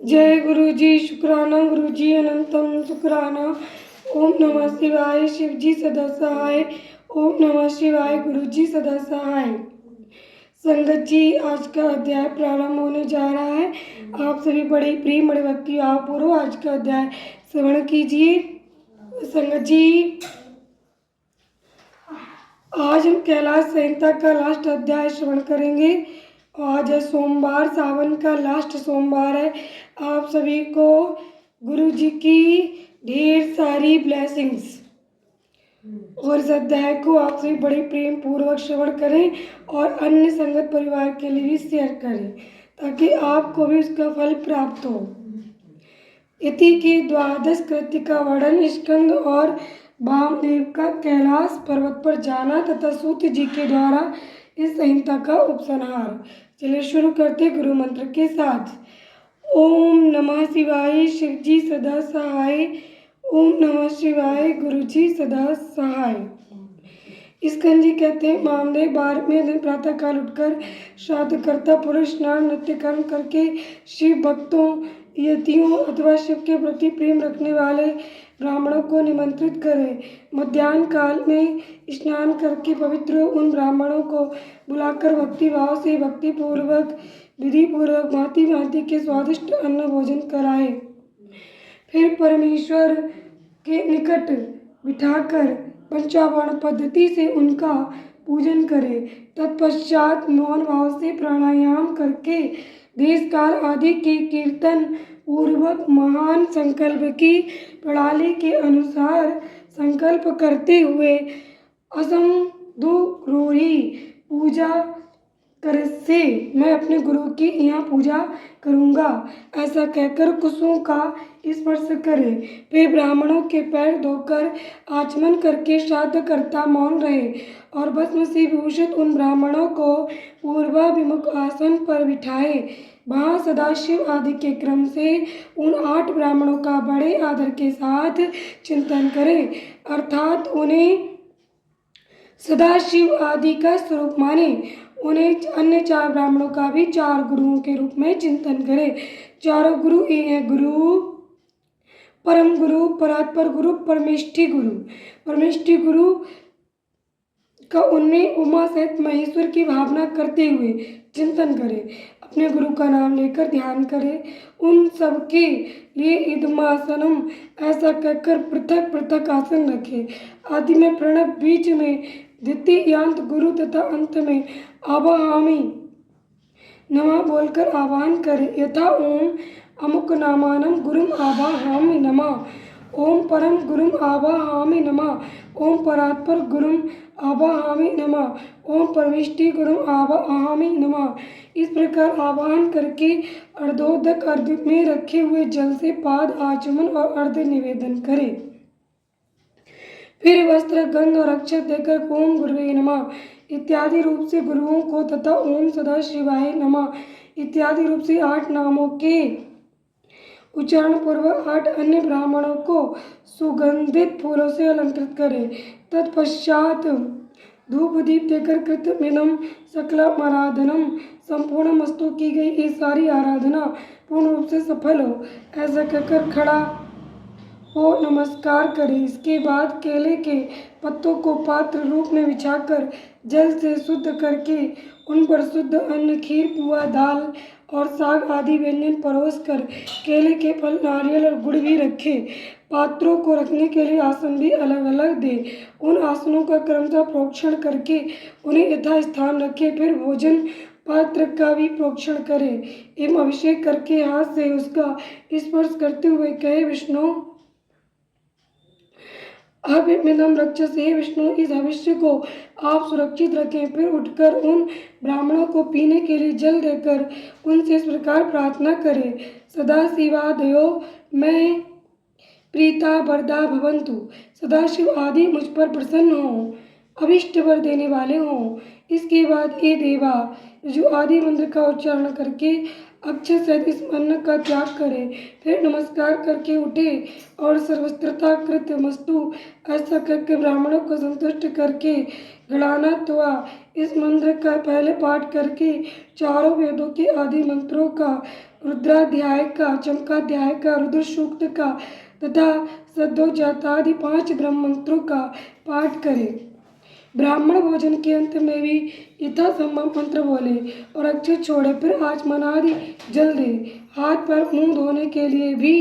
जय गुरु जी। शुक्राना गुरु जी अनंतम शुक्राना। ओम नमः शिवाय। शिव जी सदा सहाय। ओम नमः शिवाय। गुरु जी सदा सहाय। संगत जी, आज का अध्याय प्रारंभ होने जा रहा है। आप सभी बड़े प्रेम बड़े भक्ति पूर्व आज का अध्याय श्रवण कीजिए। संगत जी, आज हम कैलाश संहिता का लास्ट अध्याय श्रवण करेंगे। आज है सोमवार, सावन का लास्ट सोमवार है। आप सभी को गुरु जी की ढेर सारी ब्लेसिंग्स। और इस अध्याय को आप सभी बड़े प्रेम पूर्वक श्रवण करें और अन्य संगत परिवार के लिए भी शेयर करें ताकि आपको भी उसका फल प्राप्त हो। इति की द्वादश कृत्य का वर्णन, स्कंद और वामदेव का कैलाश पर्वत पर जाना तथा सूत जी के द्वारा इस संहिता का उपसंहार। चलिए शुरू करते गुरु मंत्र के साथ। ओम नमः शिवाय। शिव जी सदा सहाय। ओम नमः शिवाय। गुरु जी सदा सहाय। स्कंद जी कहते हैं, वामदेव 12वें दिन प्रातः काल उठकर श्राद्ध करता पुरुष स्नान नृत्य कर्म करके शिव भक्तों, यतियों अथवा शिव के प्रति प्रेम रखने वाले ब्राह्मणों को निमंत्रित करे। मध्याह्न काल में स्नान करके पवित्र उन ब्राह्मणों को बुलाकर भक्ति भाव से भक्ति पूर्वक विधि पूर्वक भांति भांति के स्वादिष्ट अन्न भोजन कराए। फिर परमेश्वर के निकट बिठाकर पंचावर्ण पद्धति से उनका पूजन करे। तत्पश्चात मौन भाव से प्राणायाम करके देश काल आदि के कीर्तन पूर्वक महान संकल्प की प्रणाली के अनुसार संकल्प करते हुए असमदुरोही पूजा कर से मैं अपने गुरु की यहाँ पूजा करूँगा, ऐसा कहकर कुसुम का स्पर्श करे। वे ब्राह्मणों के पैर धोकर आचमन करके श्राद्ध करता मौन रहे और भस्म से विभूषित उन ब्राह्मणों को पूर्वाभिमुख आसन पर बिठाए। वहाँ सदाशिव आदि के क्रम से उन 8 ब्राह्मणों का बड़े आदर के साथ चिंतन करे, अर्थात उन्हें सदाशिव आदि का स्वरूप माने। उन्हें अन्य 4 ब्राह्मणों का भी 4 गुरुओं के रूप में चिंतन करे। चारों गुरु ये हैं, गुरु परम गुरु, परात्पर गुरु, परमेष्ठी गुरु। परमेष्ठी गुरु का उनमें उमा सहित महेश्वर की भावना करते हुए चिंतन करे। अपने गुरु का नाम लेकर ध्यान करे। उन सबके लिए इदमासनम ऐसा कहकर पृथक पृथक आसन रखे। आदि में प्रणव, बीच में द्वितीयांत गुरु तथा अंत में आवाहामि नमः बोलकर आवाहन करे। यथा ओम अमुक नामानम गुरुम आवाहामि नमः, ओम परम गुरुम आवाहामि नमः, ओम परात्पर गुरुम आवाहामि नमः, ओम परमेष्ठी गुरुम आवाहामि नमः। इस प्रकार आवाहन करके अर्धोदक अर्ध में रखे हुए जल से पाद आचमन और अर्ध निवेदन करे। फिर वस्त्र, गंध और अक्षत देकर ओम गुरुवे नमः इत्यादि रूप से गुरुओं को तथा ओम सदा शिवाय नमः इत्यादि रूप से 8 नामों के उच्चारण पूर्वक 8 अन्य ब्राह्मणों को सुगंधित फूलों से अलंकृत करे। तत्पश्चात धूप दीप देकर कृतमिदं सकलम आराधनम संपूर्ण मस्तु की गई ये सारी आराधना पूर्ण रूप से सफल हो, ऐसा कहकर खड़ा हो नमस्कार करे। इसके बाद केले के पत्तों को पात्र रूप में बिछाकर जल से शुद्ध करके उन पर शुद्ध अन्न, खीर, पुआ, दाल और साग आदि व्यंजन परोस कर केले के फल, नारियल और गुड़ भी रखे। पात्रों को रखने के लिए आसन भी अलग अलग दे। उन आसनों का क्रमशः प्रोक्षण करके उन्हें यथास्थान रखे। फिर भोजन पात्र का भी प्रोक्षण करे एवं अभिषेक करके हाथ से उसका स्पर्श करते हुए कहे, विष्णु अभिमिदं रक्षस, हे विष्णु इस भविष्य को आप सुरक्षित रखें। फिर उठकर उन ब्राह्मणों को पीने के लिए जल देकर उनसे इस प्रकार प्रार्थना करें, सदाशिवादयो मैं प्रीता वरदा भवन्तु, सदाशिव आदि मुझ पर प्रसन्न हों, अभिष्ट वर देने वाले हों। इसके बाद ये देवा जो आदि मंत्र का उच्चारण करके अक्षर सहित इस अन्न का त्याग करे। फिर नमस्कार करके उठे और सर्वस्त्रता कृत मस्तु ऐसा करके ब्राह्मणों को संतुष्ट करके गणानात्वा इस मंत्र का पहले पाठ करके चारों वेदों के आदि मंत्रों का रुद्राध्याय का, चमकाध्याय का, रुद्र सूक्त का तथा सद्योजातादि 5 ब्रह्म मंत्रों का पाठ करें। ब्राह्मण भोजन के अंत में भी यथासंभव मंत्र बोले और अक्षर छोड़े, फिर आचमन आदि जल दे। हाथ पर मुंह धोने के लिए भी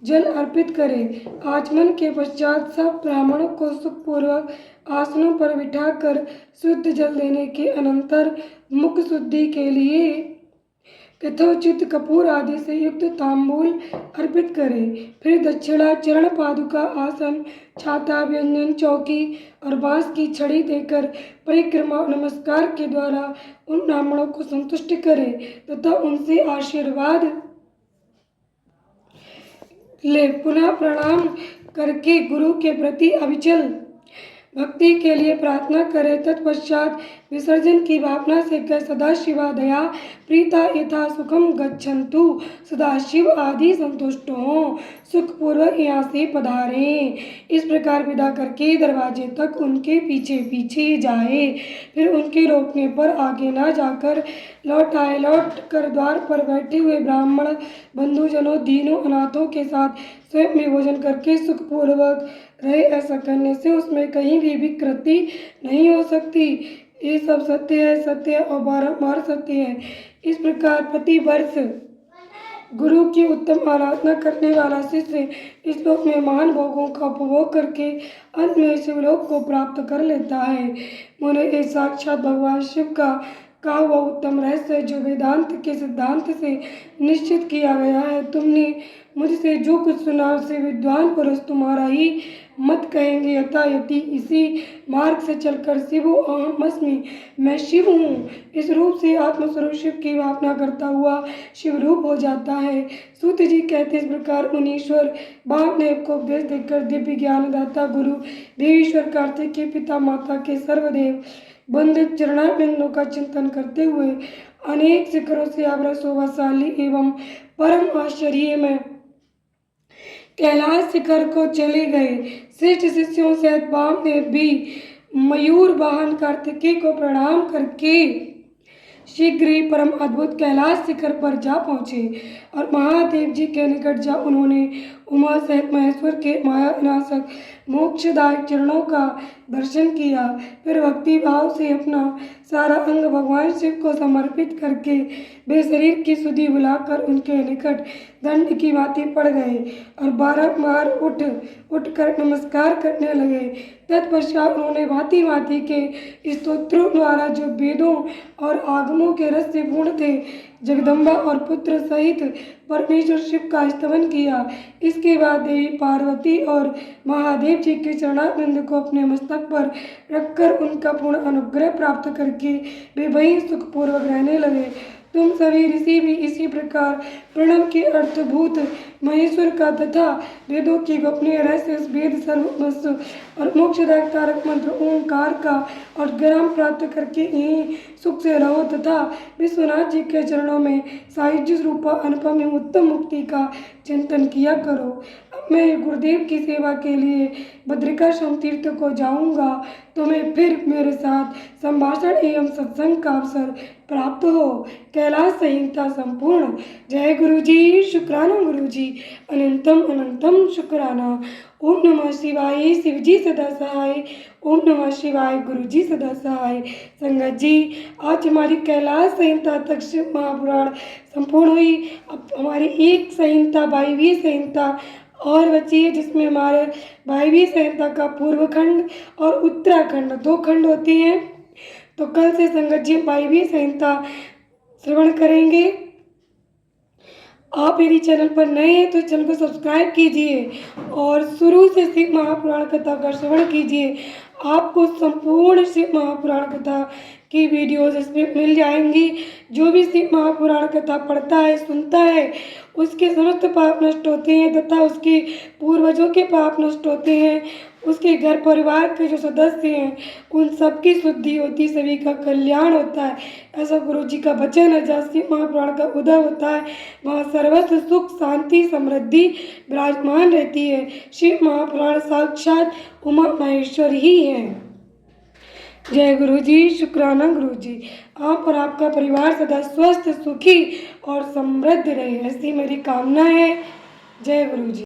जल अर्पित करें। आचमन के पश्चात सब ब्राह्मणों को सुखपूर्वक आसनों पर बिठाकर शुद्ध जल देने के अनंतर मुख शुद्धि के लिए यथोचित कपूर आदि से युक्त तांबूल अर्पित करें। फिर दक्षिणा, चरण पादुका, आसन, छाता, व्यंजन, चौकी और बांस की छड़ी देकर परिक्रमा और नमस्कार के द्वारा उन ब्राह्मणों को संतुष्ट करें तथा उनसे आशीर्वाद ले। पुनः प्रणाम करके गुरु के प्रति अविचल भक्ति के लिए प्रार्थना करें। तत्पश्चात विसर्जन की भावना से कह सदाशिवा दया प्रीता यथा सुखम गच्छन्तु, सदाशिव आदि संतुष्ट हों, सुखपूर्वक यहाँ से पधारें। इस प्रकार विदा करके दरवाजे तक उनके पीछे पीछे जाए। फिर उनके रोकने पर आगे न जाकर लौट आए। लौट कर द्वार पर बैठे हुए ब्राह्मण बंधुजनों, दीनों, अनाथों के साथ स्वयं में भोजन करके सुखपूर्वक रहे। ऐसा करने से उसमें कहीं भी विकृति नहीं हो सकती। ये सब सत्य है, सत्य है और बारंबार सत्य है। इस प्रकार प्रति वर्ष गुरु की उत्तम आराधना करने वाला शिष्य इस लोक में महान भोगों का उपभोग करके अंत में शिवलोक को प्राप्त कर लेता है। मुने ये साक्षात भगवान शिव का कहा हुआ उत्तम रहस्य जो वेदांत के सिद्धांत से निश्चित किया गया है। तुमने मुझसे जो कुछ सुना उसे विद्वान पुरुष तुम्हारा ही मत कहेंगे। यथायति इसी मार्ग से चलकर शिवो अहमस्मि, मैं शिव हूँ, इस रूप से आत्मस्वरूप शिव की भावना करता हुआ शिव रूप हो जाता है। सूत जी कहते इस प्रकार मुनीश्वर वामदेव को उपदेश देकर दिव्य ज्ञानदाता गुरु देवीश्वर कार्तिक के पिता माता के सर्वदेव वंदित चरणारविंदों का चिंतन करते हुए अनेक शिखरों से आवृत शोभाशाली एवं परम आश्चर्य में कैलाश शिखर को चले गए। श्रेष्ठ शिष्यों सहित वामदेव भी मयूर वाहन कार्तिकेय को प्रणाम करके शीघ्र ही परम अद्भुत कैलाश शिखर पर जा पहुँचे और महादेव जी के निकट जा उन्होंने उमा सहित महेश्वर के माया विनाशक मोक्षदायक चरणों का दर्शन किया। फिर भक्ति भाव से अपना सारा अंग भगवान शिव को समर्पित करके वे शरीर की सुधि बुलाकर उनके निकट दंड की भांति पड़ गए और बारंबार उठ कर नमस्कार करने लगे। तत्पश्चात उन्होंने भांति भांति के स्तोत्रों द्वारा जो वेदों और आगमों के रस से पूर्ण थे जगदम्बा और पुत्र सहित परमेश्वर शिव का स्तवन किया। इसके बाद देवी पार्वती और महादेव जी के चरणारविंद को अपने मस्तक पर रखकर उनका पूर्ण अनुग्रह प्राप्त करके वे वहीं सुखपूर्वक रहने लगे। तुम सभी ऋषि भी इसी प्रकार प्रणव के अर्थभूत महेश्वर का तथा वेदों की गोपनीय रहस्य वेद सर्वस्व और मोक्षदायक तारक मंत्र ओंकार का और ज्ञान प्राप्त करके यही सुख से रहो तथा विश्वनाथ जी के चरणों में साहित्य रूपा अनुपम एवं उत्तम मुक्ति का चिंतन किया करो। अब मैं गुरुदेव की सेवा के लिए बद्रिकाश्रम तीर्थ को जाऊंगा। तुम्हें फिर मेरे साथ संभाषण एवं सत्संग का अवसर प्राप्त हो। कैलाश संहिता संपूर्ण। जय गुरु जी, शुक्राना गुरु जी, अनंतम अनंतम शुक्राना। ओम नमः शिवाय, शिव जी सदा सहाय। ओम नमः शिवाय, गुरु जी सदा सहाय। संगत जी, आज हमारी कैलाश संहिता तक शिव महापुराण संपूर्ण हुई। अब हमारी एक संहिता 22वीं संहिता और बची है जिसमें हमारे 22वीं संहिता का पूर्व खंड और उत्तराखंड 2 खंड होते हैं। तो कल से संगत जी 22वीं संहिता श्रवण करेंगे। आप यदि चैनल पर नए हैं तो चैनल को सब्सक्राइब कीजिए और शुरू से शिव महापुराण कथा का श्रवण कीजिए। आपको संपूर्ण शिव महापुराण कथा की वीडियोज इसमें मिल जाएंगी। जो भी शिव महापुराण कथा पढ़ता है, सुनता है, उसके समस्त पाप नष्ट होते हैं तथा उसके पूर्वजों के पाप नष्ट होते हैं। उसके घर परिवार के जो सदस्य हैं उन सबकी शुद्धि होती, सभी का कल्याण होता है। ऐसा गुरु जी का वचन है। जहाँ शिव महापुराण का उदय होता है वहाँ सर्वत्र सुख शांति समृद्धि विराजमान रहती है। शिव महापुराण साक्षात उमा महेश्वर ही है। जय गुरु जी, शुक्राना गुरु जी। आप और आपका परिवार सदा स्वस्थ, सुखी और समृद्ध रहे, ऐसी मेरी कामना है। जय गुरु जी।